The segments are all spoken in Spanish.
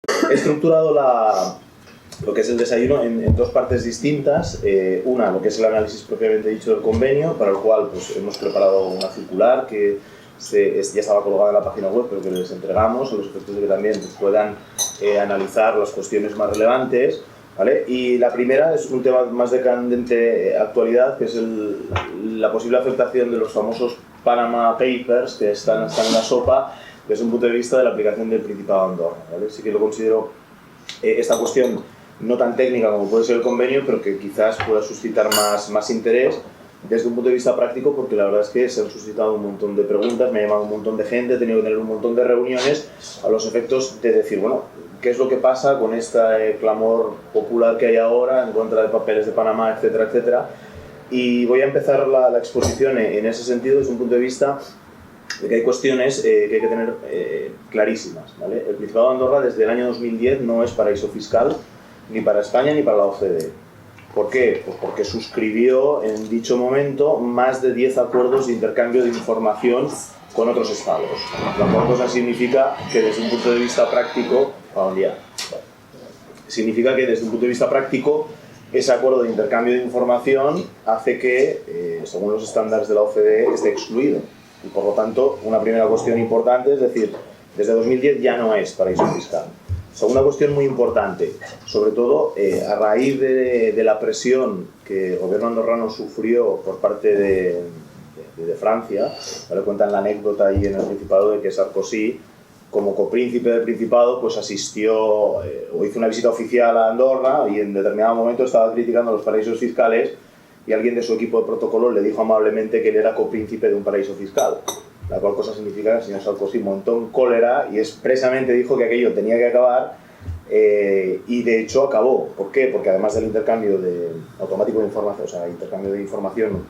He estructurado lo que es el desayuno en dos partes distintas. Una, lo que es el análisis propiamente dicho del convenio, para el cual pues, hemos preparado una circular que ya estaba colgada en la página web, pero que les entregamos a los efectos de que también pues, puedan analizar las cuestiones más relevantes, ¿vale? Y la primera es un tema más de candente actualidad, que es la posible afectación de los famosos Panama Papers, que están en la sopa, desde un punto de vista de la aplicación del Principado de Andorra, ¿vale? Sí que lo considero esta cuestión no tan técnica como puede ser el convenio, pero que quizás pueda suscitar más interés desde un punto de vista práctico, porque la verdad es que se han suscitado un montón de preguntas, me ha llamado un montón de gente, he tenido que tener un montón de reuniones a los efectos de decir, bueno, ¿qué es lo que pasa con este clamor popular que hay ahora en contra de papeles de Panamá, etcétera, etcétera? Y voy a empezar la exposición en ese sentido desde un punto de vista de que hay cuestiones que hay que tener clarísimas, ¿vale? El Principado de Andorra desde el año 2010 no es paraíso fiscal ni para España ni para la OCDE. ¿Por qué? Pues porque suscribió en dicho momento más de 10 acuerdos de intercambio de información con otros estados. La cual cosa significa que desde un punto de vista práctico, ese acuerdo de intercambio de información hace que, según los estándares de la OCDE, esté excluido. Y por lo tanto, una primera cuestión importante es decir, desde 2010 ya no es paraíso fiscal. Segunda cuestión muy importante, sobre todo a raíz de la presión que el gobierno andorrano sufrió por parte de Francia, ¿vale? Cuentan la anécdota ahí en el Principado de que Sarkozy, como copríncipe del Principado, pues asistió o hizo una visita oficial a Andorra y en determinado momento estaba criticando los paraísos fiscales y alguien de su equipo de protocolo le dijo amablemente que él era copríncipe de un paraíso fiscal. La cual cosa significa que el señor Sarkozy montó en cólera y expresamente dijo que aquello tenía que acabar y de hecho acabó. ¿Por qué? Porque además del intercambio automático de información, o sea, intercambio de información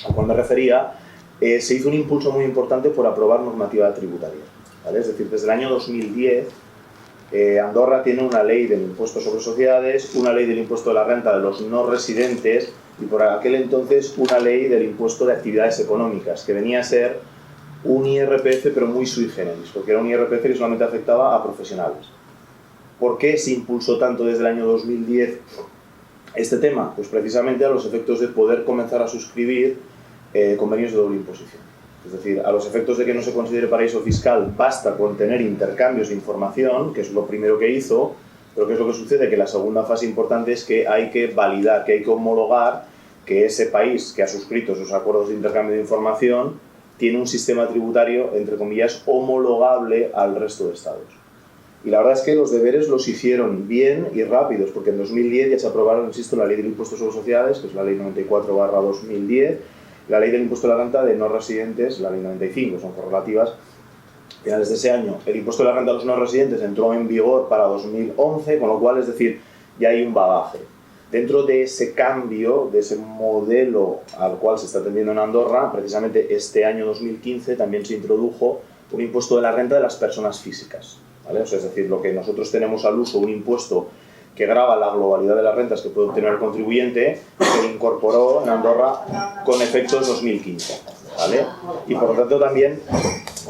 al cual me refería, se hizo un impulso muy importante por aprobar normativa tributaria, ¿vale? Es decir, desde el año 2010 Andorra tiene una ley del impuesto sobre sociedades, una ley del impuesto de la renta de los no residentes y por aquel entonces una ley del impuesto de actividades económicas, que venía a ser un IRPF pero muy sui generis, porque era un IRPF que solamente afectaba a profesionales. ¿Por qué se impulsó tanto desde el año 2010 este tema? Pues precisamente a los efectos de poder comenzar a suscribir convenios de doble imposición. Es decir, a los efectos de que no se considere paraíso fiscal basta con tener intercambios de información, que es lo primero que hizo, pero ¿qué es lo que sucede? Que la segunda fase importante es que hay que validar, que hay que homologar que ese país que ha suscrito esos acuerdos de intercambio de información tiene un sistema tributario, entre comillas, homologable al resto de estados. Y la verdad es que los deberes los hicieron bien y rápidos, porque en 2010 ya se aprobaron, insisto, la ley del impuesto sobre sociedades, que es la ley 94/2010, la ley del impuesto de la renta de no residentes, la ley 95, son correlativas. A finales de ese año, el impuesto de la renta de los no residentes entró en vigor para 2011, con lo cual, es decir, ya hay un bagaje. Dentro de ese cambio, de ese modelo al cual se está atendiendo en Andorra, precisamente este año 2015 también se introdujo un impuesto de la renta de las personas físicas, ¿vale? O sea, es decir, lo que nosotros tenemos al uso, un impuesto que grava la globalidad de las rentas que puede obtener el contribuyente, se incorporó en Andorra con efectos 2015, ¿vale? Y por lo tanto también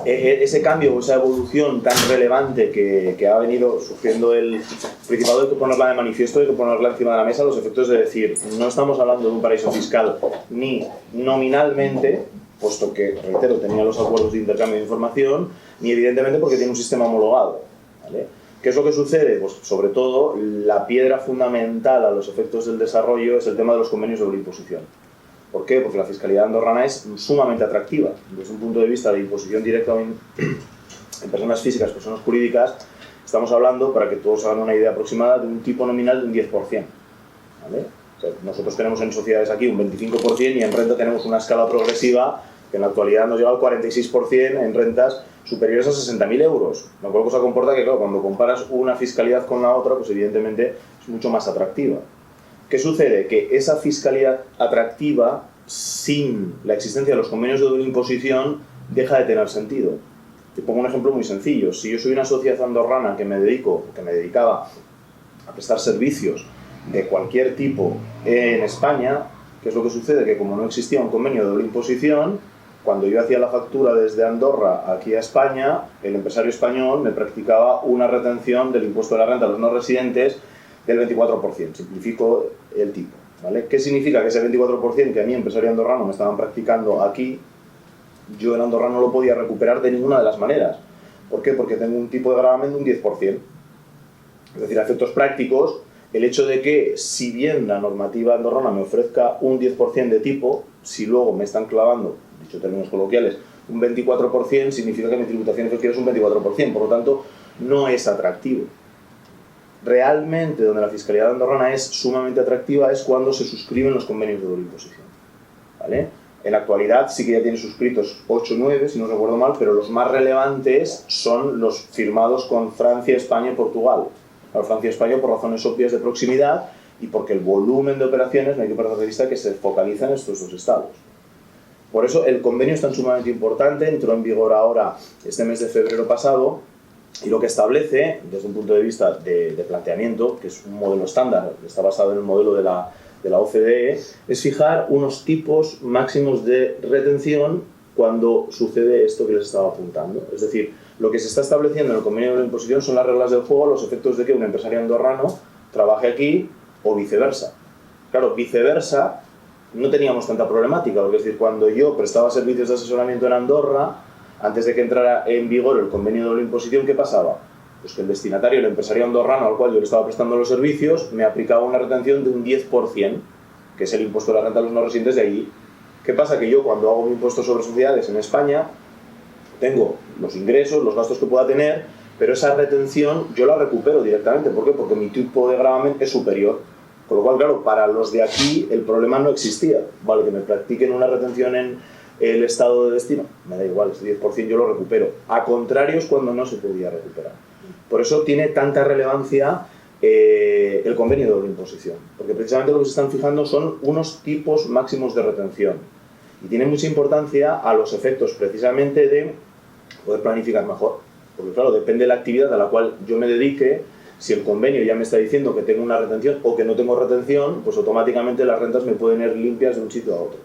ese cambio, esa evolución tan relevante que ha venido sufriendo el Principado, hay que ponerla de manifiesto, hay que ponerla encima de la mesa, los efectos de decir, no estamos hablando de un paraíso fiscal ni nominalmente, puesto que, reitero, tenía los acuerdos de intercambio de información, ni evidentemente porque tiene un sistema homologado, ¿vale? ¿Qué es lo que sucede? Pues sobre todo, la piedra fundamental a los efectos del desarrollo es el tema de los convenios de doble imposición. ¿Por qué? Porque la fiscalidad andorrana es sumamente atractiva. Desde un punto de vista de imposición directa en personas físicas, personas jurídicas, estamos hablando, para que todos hagan una idea aproximada, de un tipo nominal de un 10%. ¿Vale? O sea, nosotros tenemos en sociedades aquí un 25% y en renta tenemos una escala progresiva que en la actualidad nos lleva al 46% en rentas superiores a 60.000 euros. Lo cual cosa comporta que, claro, cuando comparas una fiscalidad con la otra, pues evidentemente es mucho más atractiva. ¿Qué sucede? Que esa fiscalidad atractiva, sin la existencia de los convenios de doble imposición, deja de tener sentido. Te pongo un ejemplo muy sencillo. Si yo soy una sociedad andorrana que me dedicaba a prestar servicios de cualquier tipo en España, ¿qué es lo que sucede? Que como no existía un convenio de doble imposición, cuando yo hacía la factura desde Andorra aquí a España, el empresario español me practicaba una retención del impuesto de la renta a los no residentes del 24%, simplifico el tipo, ¿vale? ¿Qué significa? Que ese 24% que a mí, empresario andorrano, me estaban practicando aquí, yo en Andorra no lo podía recuperar de ninguna de las maneras. ¿Por qué? Porque tengo un tipo de gravamen de un 10%. Es decir, a efectos prácticos, el hecho de que, si bien la normativa andorrana me ofrezca un 10% de tipo, si luego me están clavando, dicho en términos coloquiales, un 24%, significa que mi tributación efectiva es un 24%, por lo tanto, no es atractivo. Realmente, donde la fiscalidad andorrana es sumamente atractiva es cuando se suscriben los convenios de doble imposición, ¿vale? En la actualidad sí que ya tiene suscritos 8 o 9, si no recuerdo mal, pero los más relevantes son los firmados con Francia, España y Portugal. Claro, Francia y España por razones obvias de proximidad y porque el volumen de operaciones, no hay que perder de vista que se focaliza en estos dos estados. Por eso el convenio es tan sumamente importante, entró en vigor ahora este mes de febrero pasado, y lo que establece, desde un punto de vista de planteamiento, que es un modelo estándar, que está basado en el modelo de la OCDE, es fijar unos tipos máximos de retención cuando sucede esto que les estaba apuntando. Es decir, lo que se está estableciendo en el convenio de la imposición son las reglas del juego a los efectos de que un empresario andorrano trabaje aquí o viceversa. Claro, viceversa no teníamos tanta problemática, porque es decir, cuando yo prestaba servicios de asesoramiento en Andorra, antes de que entrara en vigor el convenio de doble imposición, ¿qué pasaba? Pues que el destinatario, el empresario andorrano al cual yo le estaba prestando los servicios, me aplicaba una retención de un 10%, que es el impuesto de la renta a los no residentes de allí. ¿Qué pasa? Que yo, cuando hago mi impuesto sobre sociedades en España, tengo los ingresos, los gastos que pueda tener, pero esa retención yo la recupero directamente. ¿Por qué? Porque mi tipo de gravamen es superior. Con lo cual, claro, para los de aquí el problema no existía. Vale, que me practiquen una retención en el estado de destino, me da igual, ese 10% yo lo recupero. A contrario es cuando no se podía recuperar. Por eso tiene tanta relevancia el convenio de doble imposición, porque precisamente lo que se están fijando son unos tipos máximos de retención y tiene mucha importancia a los efectos precisamente de poder planificar mejor, porque claro, depende de la actividad a la cual yo me dedique. Si el convenio ya me está diciendo que tengo una retención o que no tengo retención, pues automáticamente las rentas me pueden ir limpias de un sitio a otro.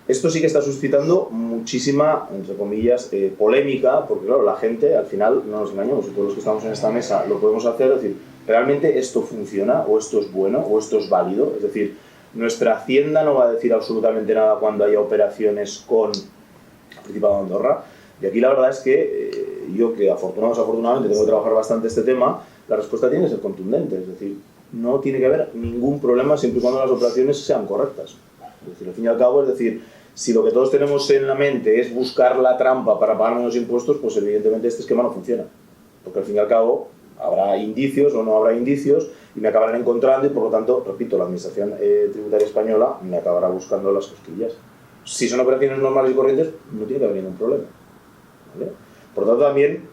Esto sí que está suscitando muchísima, entre comillas, polémica, porque claro, la gente, al final, no nos engañemos, y todos los que estamos en esta mesa lo podemos hacer, es decir, ¿realmente esto funciona? ¿O esto es bueno? ¿O esto es válido? Es decir, nuestra Hacienda no va a decir absolutamente nada cuando haya operaciones con el Principado de Andorra. Y aquí la verdad es que yo, que afortunadamente tengo que trabajar bastante este tema, la respuesta tiene que ser contundente, es decir, no tiene que haber ningún problema siempre y cuando las operaciones sean correctas. Es decir, al fin y al cabo, es decir, si lo que todos tenemos en la mente es buscar la trampa para pagar menos impuestos, pues evidentemente este esquema no funciona. Porque al fin y al cabo habrá indicios o no habrá indicios y me acabarán encontrando y por lo tanto, repito, la Administración Tributaria Española me acabará buscando las cosquillas. Si son operaciones normales y corrientes, no tiene que haber ningún problema, ¿vale? Por lo tanto, también,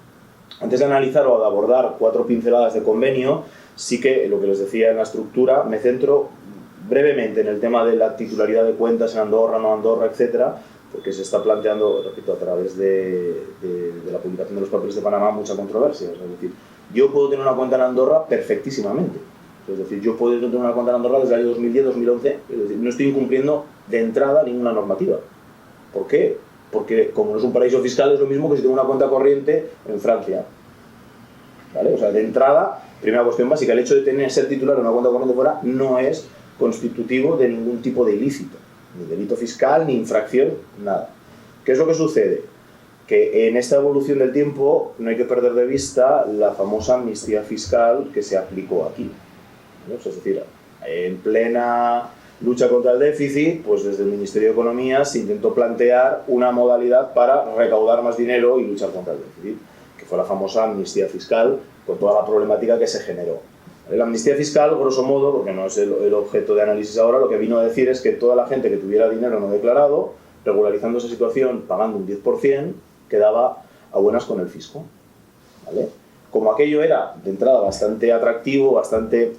antes de analizar o de abordar 4 pinceladas de convenio, sí que, lo que les decía en la estructura, me centro brevemente en el tema de la titularidad de cuentas en Andorra, no Andorra, etcétera, porque se está planteando, repito, a través de la publicación de los papeles de Panamá, mucha controversia. Es decir, yo puedo tener una cuenta en Andorra perfectísimamente. Es decir, yo puedo tener una cuenta en Andorra desde el año 2010, 2011, es decir, no estoy incumpliendo de entrada ninguna normativa. ¿Por qué? Porque como no es un paraíso fiscal, es lo mismo que si tengo una cuenta corriente en Francia. ¿Vale? O sea, de entrada, primera cuestión básica, el hecho de ser titular de una cuenta corriente fuera no es constitutivo de ningún tipo de ilícito, ni delito fiscal, ni infracción, nada. ¿Qué es lo que sucede? Que en esta evolución del tiempo no hay que perder de vista la famosa amnistía fiscal que se aplicó aquí, ¿no? Es decir, en plena lucha contra el déficit, pues desde el Ministerio de Economía se intentó plantear una modalidad para recaudar más dinero y luchar contra el déficit, que fue la famosa amnistía fiscal, con toda la problemática que se generó. La amnistía fiscal, grosso modo, porque no es el objeto de análisis ahora, lo que vino a decir es que toda la gente que tuviera dinero no declarado, regularizando esa situación, pagando un 10%, quedaba a buenas con el fisco, ¿vale? Como aquello era, de entrada, bastante atractivo, bastante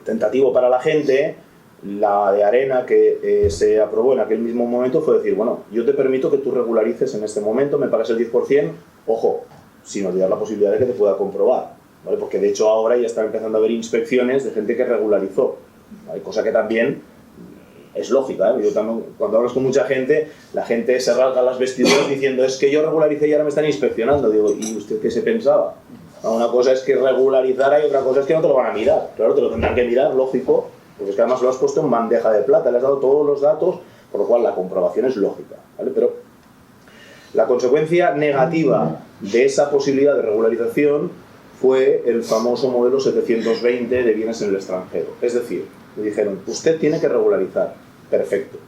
tentativo para la gente, la de arena que se aprobó en aquel mismo momento fue decir, bueno, yo te permito que tú regularices en este momento, me pagas el 10%, ojo, sin olvidar la posibilidad de que te pueda comprobar, ¿vale? Porque de hecho ahora ya están empezando a haber inspecciones de gente que regularizó, ¿vale? Cosa que también es lógica, ¿eh? Yo también, cuando hablas con mucha gente, la gente se rasga las vestiduras diciendo es que yo regularicé y ahora me están inspeccionando. Digo, ¿y usted qué se pensaba? Una cosa es que regularizara y otra cosa es que no te lo van a mirar. Claro, te lo tendrán que mirar, lógico, porque es que además lo has puesto en bandeja de plata, le has dado todos los datos, por lo cual la comprobación es lógica, ¿vale? Pero la consecuencia negativa de esa posibilidad de regularización fue el famoso modelo 720 de bienes en el extranjero. Es decir, me dijeron, usted tiene que regularizar. Perfecto,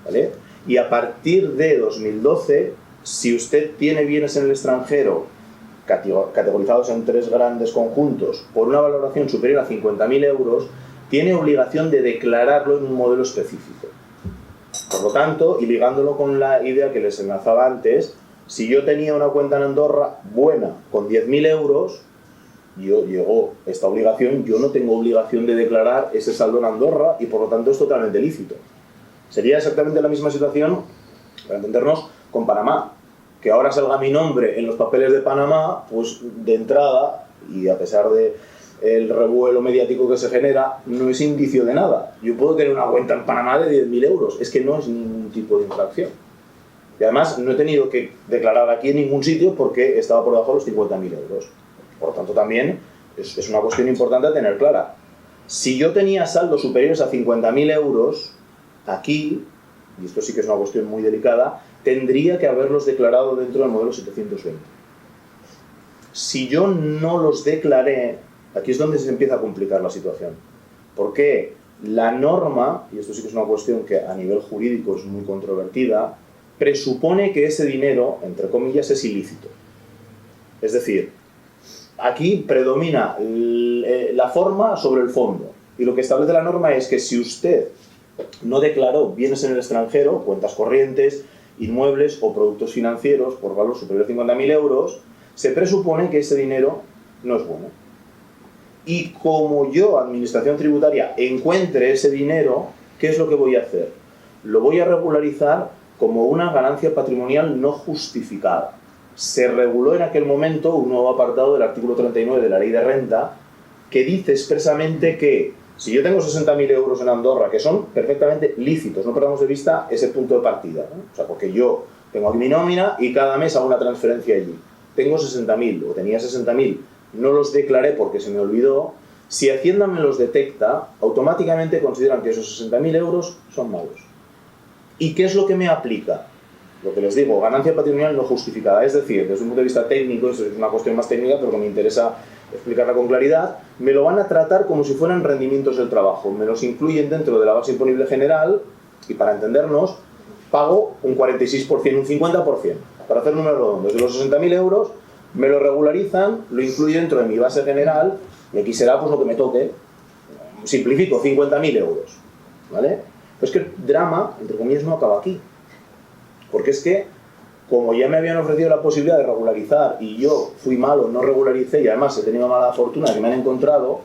¿vale? Y a partir de 2012, si usted tiene bienes en el extranjero categorizados en 3 grandes conjuntos por una valoración superior a 50.000 euros, tiene obligación de declararlo en un modelo específico. Por lo tanto, y ligándolo con la idea que les enlazaba antes, si yo tenía una cuenta en Andorra buena con 10.000 euros, llegó esta obligación, yo no tengo obligación de declarar ese saldo en Andorra y por lo tanto es totalmente lícito. Sería exactamente la misma situación, para entendernos, con Panamá. Que ahora salga mi nombre en los papeles de Panamá, pues de entrada, y a pesar de el revuelo mediático que se genera, no es indicio de nada. Yo puedo tener una cuenta en Panamá de 10.000 euros, es que no es ningún tipo de infracción. Y además no he tenido que declarar aquí en ningún sitio porque estaba por debajo de los 50.000 euros. Por lo tanto, también es una cuestión importante a tener clara. Si yo tenía saldos superiores a 50.000 euros, aquí, y esto sí que es una cuestión muy delicada, tendría que haberlos declarado dentro del modelo 720. Si yo no los declaré, aquí es donde se empieza a complicar la situación. Porque la norma, y esto sí que es una cuestión que a nivel jurídico es muy controvertida, presupone que ese dinero, entre comillas, es ilícito. Es decir, aquí predomina la forma sobre el fondo. Y lo que establece la norma es que si usted no declaró bienes en el extranjero, cuentas corrientes, inmuebles o productos financieros por valor superior a 50.000 euros, se presupone que ese dinero no es bueno. Y como yo, Administración Tributaria, encuentre ese dinero, ¿qué es lo que voy a hacer? Lo voy a regularizar como una ganancia patrimonial no justificada. Se reguló en aquel momento un nuevo apartado del artículo 39 de la Ley de Renta que dice expresamente que si yo tengo 60.000 euros en Andorra, que son perfectamente lícitos, no perdamos de vista ese punto de partida, ¿no? O sea, porque yo tengo aquí mi nómina y cada mes hago una transferencia allí. Tengo 60.000 o tenía 60.000, no los declaré porque se me olvidó. Si Hacienda me los detecta, automáticamente consideran que esos 60.000 euros son malos. ¿Y qué es lo que me aplica? Lo que les digo, ganancia patrimonial no justificada. Es decir, desde un punto de vista técnico, eso es una cuestión más técnica, pero que me interesa explicarla con claridad, me lo van a tratar como si fueran rendimientos del trabajo. Me los incluyen dentro de la base imponible general y, para entendernos, pago un 46%, un 50%. Para hacer números redondos, de los 60.000 euros, me lo regularizan, lo incluyo dentro de mi base general y aquí será pues lo que me toque. Simplifico, 50.000 euros. ¿Vale? Pues que el drama, entre comillas, no acaba aquí. Porque es que, como ya me habían ofrecido la posibilidad de regularizar y yo fui malo, no regularicé y además he tenido mala fortuna que me han encontrado,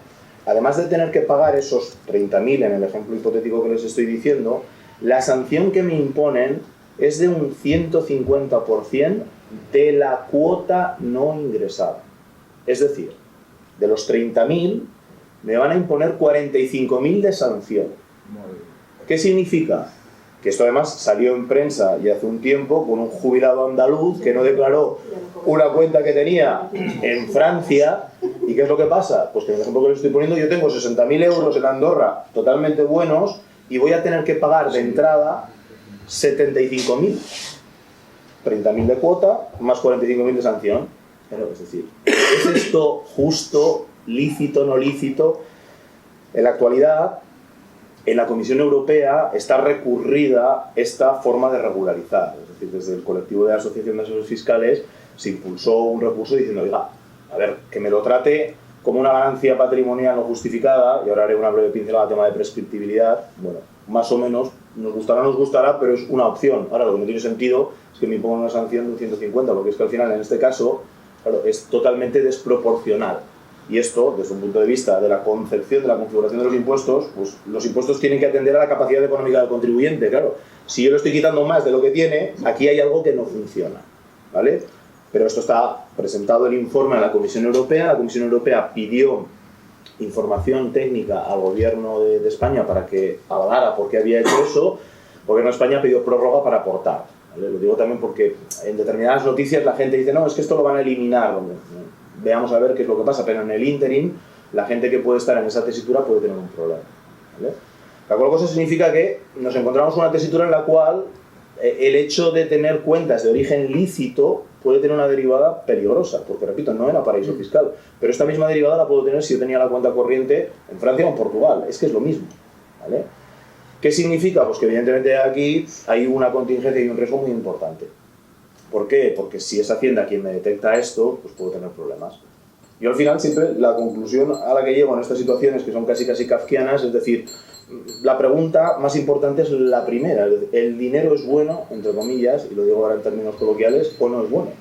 además de tener que pagar esos 30.000 en el ejemplo hipotético que les estoy diciendo, la sanción que me imponen es de un 150% de la cuota no ingresada. Es decir, de los 30.000 me van a imponer 45.000 de sanción. ¿Qué significa? Que esto además salió en prensa y hace un tiempo con un jubilado andaluz que no declaró una cuenta que tenía en Francia. ¿Y qué es lo que pasa? Pues que en el ejemplo que les estoy poniendo, yo tengo 60.000 euros en Andorra totalmente buenos y voy a tener que pagar de entrada 75.000. 30.000 de cuota más 45.000 de sanción. Pero, es decir, ¿es esto justo, lícito, no lícito? En la actualidad, en la Comisión Europea está recurrida esta forma de regularizar. Es decir, desde el colectivo de la Asociación de Asesores Fiscales se impulsó un recurso diciendo, oiga, a ver, que me lo trate como una ganancia patrimonial no justificada, y ahora haré una breve pincelada al tema de prescriptibilidad. Bueno, más o menos, nos gustará o no nos gustará, pero es una opción. Ahora, lo que no tiene sentido es que me impongan una sanción de un 150, porque es que al final, en este caso, claro, es totalmente desproporcional. Y esto, desde un punto de vista de la concepción, de la configuración de los impuestos, pues los impuestos tienen que atender a la capacidad económica del contribuyente, claro. Si yo le estoy quitando más de lo que tiene, aquí hay algo que no funciona, ¿vale? Pero esto está presentado el informe a la Comisión Europea. La Comisión Europea pidió información técnica al gobierno de España para que avalara por qué había hecho eso. El gobierno de España pidió prórroga para aportar, ¿vale? Lo digo también porque en determinadas noticias la gente dice, no, es que esto lo van a eliminar. Veamos a ver qué es lo que pasa, pero en el ínterin la gente que puede estar en esa tesitura puede tener un problema, ¿vale? La cual cosa significa que nos encontramos con una tesitura en la cual el hecho de tener cuentas de origen lícito puede tener una derivada peligrosa, porque repito, no era paraíso fiscal, pero esta misma derivada la puedo tener si yo tenía la cuenta corriente en Francia o en Portugal, es que es lo mismo, ¿vale? ¿Qué significa? Pues que evidentemente aquí hay una contingencia y un riesgo muy importante. ¿Por qué? Porque si es Hacienda quien me detecta esto, pues puedo tener problemas. Yo al final siempre la conclusión a la que llego en estas situaciones, que son casi kafkianas, es decir, la pregunta más importante es la primera. ¿El dinero es bueno, entre comillas, y lo digo ahora en términos coloquiales, o no es bueno?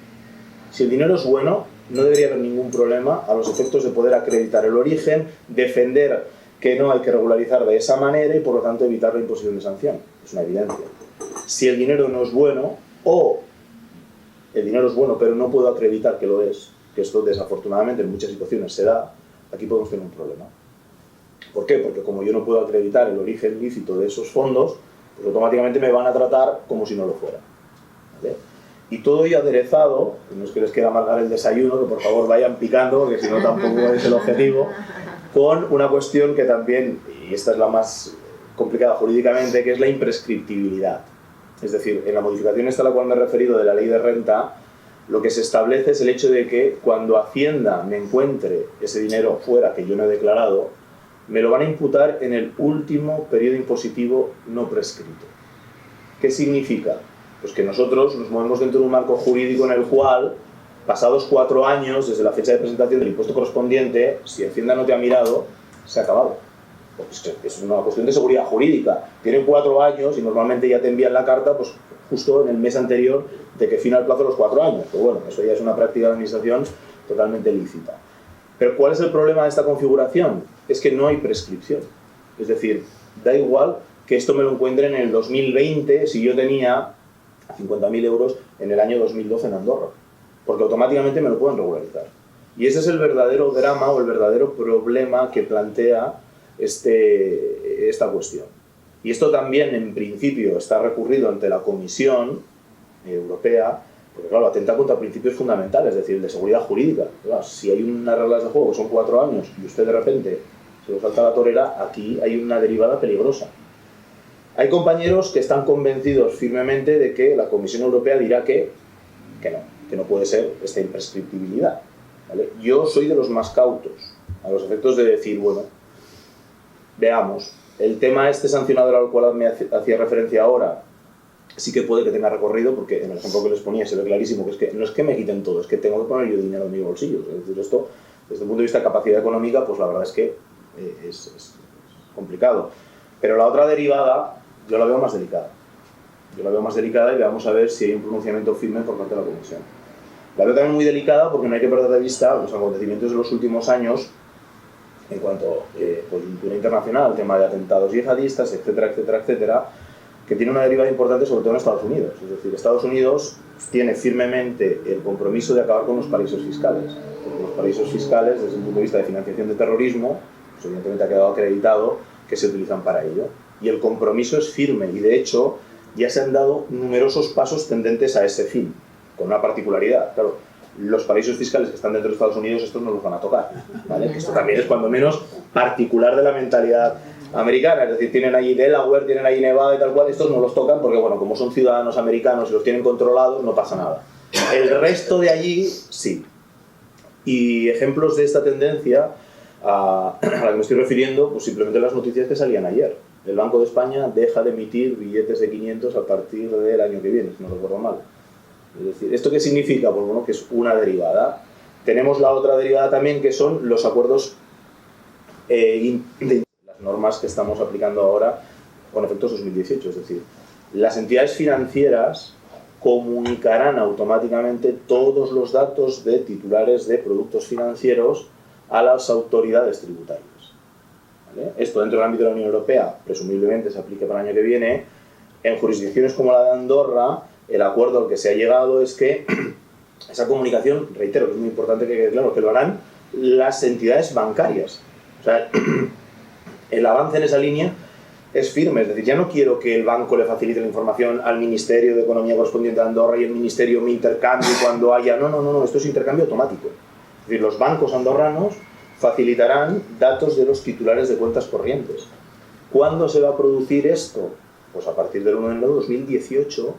Si el dinero es bueno, no debería haber ningún problema a los efectos de poder acreditar el origen, defender que no hay que regularizar de esa manera y por lo tanto evitar la imposición de sanción. Es una evidencia. Si el dinero no es bueno, o el dinero es bueno pero no puedo acreditar que lo es, que esto desafortunadamente en muchas situaciones se da, aquí podemos tener un problema. ¿Por qué? Porque como yo no puedo acreditar el origen lícito de esos fondos, pues automáticamente me van a tratar como si no lo fuera, ¿vale? Y todo ello aderezado, no es que les quiera amargar el desayuno, que por favor vayan picando, porque si no tampoco es el objetivo, con una cuestión que también, y esta es la más complicada jurídicamente, que es la imprescriptibilidad. Es decir, en la modificación esta a la cual me he referido de la ley de renta, lo que se establece es el hecho de que cuando Hacienda me encuentre ese dinero fuera que yo no he declarado, me lo van a imputar en el último periodo impositivo no prescrito. ¿Qué significa? Pues que nosotros nos movemos dentro de un marco jurídico en el cual, pasados 4 años desde la fecha de presentación del impuesto correspondiente, si Hacienda no te ha mirado, se ha acabado. Pues es una cuestión de seguridad jurídica. Tienen 4 años y normalmente ya te envían la carta pues, justo en el mes anterior de que fina el plazo de los 4 años. Pero bueno, eso ya es una práctica de administración totalmente lícita. Pero ¿cuál es el problema de esta configuración? Es que no hay prescripción. Es decir, da igual que esto me lo encuentre en el 2020 si yo tenía 50.000 euros en el año 2012 en Andorra, porque automáticamente me lo pueden regularizar. Y ese es el verdadero drama o el verdadero problema que plantea esta cuestión. Y esto también, en principio, está recurrido ante la Comisión Europea, porque claro, atenta contra principios fundamentales, es decir, de seguridad jurídica. Claro, si hay unas reglas de juego que son 4 años y usted de repente se lo salta la torera, aquí hay una derivada peligrosa. Hay compañeros que están convencidos firmemente de que la Comisión Europea dirá que no puede ser esta imprescriptibilidad, ¿vale? Yo soy de los más cautos, a los efectos de decir, bueno, veamos, el tema sancionador al cual me hacía referencia ahora, sí que puede que tenga recorrido, porque en el ejemplo que les ponía se ve clarísimo que es que no es que me quiten todo, es que tengo que poner yo dinero en mi bolsillo. Es decir, esto, desde el punto de vista de capacidad económica, pues la verdad es que es complicado. Pero la otra derivada, yo la veo más delicada. Yo la veo más delicada y vamos a ver si hay un pronunciamiento firme por parte de la Comisión. La veo también muy delicada porque no hay que perder de vista los acontecimientos de los últimos años en cuanto a coyuntura internacional, tema de atentados yihadistas, etcétera, etcétera, etcétera, que tiene una derivada importante sobre todo en Estados Unidos. Es decir, Estados Unidos tiene firmemente el compromiso de acabar con los paraísos fiscales. Porque los paraísos fiscales, desde el punto de vista de financiación de terrorismo, pues evidentemente ha quedado acreditado que se utilizan para ello. Y el compromiso es firme y, de hecho, ya se han dado numerosos pasos tendentes a ese fin, con una particularidad. Claro, los paraísos fiscales que están dentro de Estados Unidos, estos no los van a tocar, ¿vale? Esto también es cuando menos particular de la mentalidad americana, es decir, tienen allí Delaware, tienen allí Nevada y tal cual, estos no los tocan porque, bueno, como son ciudadanos americanos y los tienen controlados, no pasa nada. El resto de allí, sí. Y ejemplos de esta tendencia a la que me estoy refiriendo, pues simplemente las noticias que salían ayer. El Banco de España deja de emitir billetes de 500 a partir del año que viene, si no recuerdo mal. Es decir, ¿esto qué significa? Pues bueno, que es una derivada. Tenemos la otra derivada también, que son los acuerdos las normas que estamos aplicando ahora con efectos 2018. Es decir, las entidades financieras comunicarán automáticamente todos los datos de titulares de productos financieros a las autoridades tributarias. ¿Vale? Esto dentro del ámbito de la Unión Europea presumiblemente se aplique para el año que viene. En jurisdicciones como la de Andorra, el acuerdo al que se ha llegado es que esa comunicación, reitero, que es muy importante que quede claro, que lo harán las entidades bancarias. O sea, el avance en esa línea es firme, es decir, ya no quiero que el banco le facilite la información al Ministerio de Economía correspondiente a Andorra y el Ministerio me intercambie cuando haya... No, esto es intercambio automático. Es decir, los bancos andorranos facilitarán datos de los titulares de cuentas corrientes. ¿Cuándo se va a producir esto? Pues a partir del 1 de enero de 2018,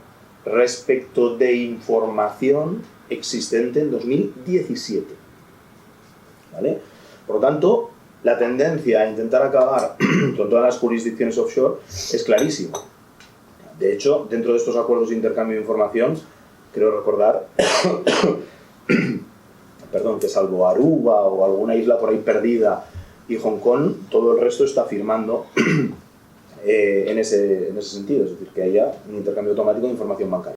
respecto de información existente en 2017. ¿Vale? Por lo tanto, la tendencia a intentar acabar con todas las jurisdicciones offshore es clarísima. De hecho, dentro de estos acuerdos de intercambio de información, creo recordar que salvo Aruba o alguna isla por ahí perdida y Hong Kong, todo el resto está firmando en ese sentido, es decir, que haya un intercambio automático de información bancaria.